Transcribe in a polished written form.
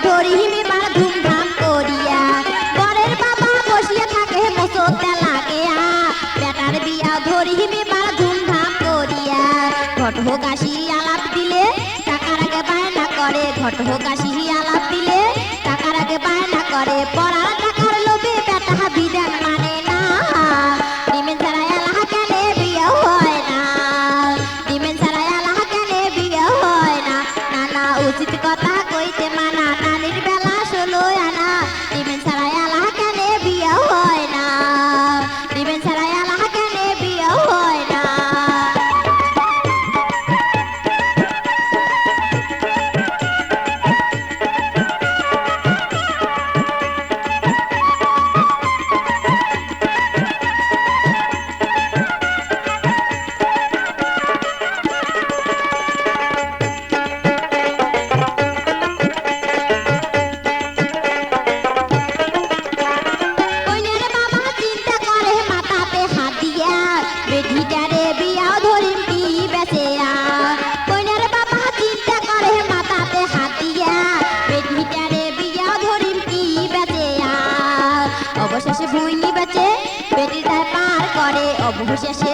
ধরিম এবার ধুমধাম করিয়া বরের বাবা বসিয়া থাকে মোচক লাগিয়া বেটার বিয়া ধরিম এবার ধুমধাম করিয়া ঘটক আসি আলাপ দিলে টাকার আগে বায়না করে ঘটক আসি আলাপ দিলে টাকার আগে বায়না করে পড়ার টাকার লোভে বেটা বিধান মানে না ডিমেন ছাড়া এলাহা কেনে বিয়ে হয় না ডিমেন ছাড়া এলাহা কেনে বিয়ে হয় না নানা উচিত কথা কইতে মানা নানির বেলা 16 আনা ডিমেন ছাড়া এলাহা কেনে বিয়ে হয় না ডিমেন ছাড়া এলাহা কেনে বিয়ে হয় না অবশেষে ভুইনি বেচে বেটি তার পার করে অবশেষে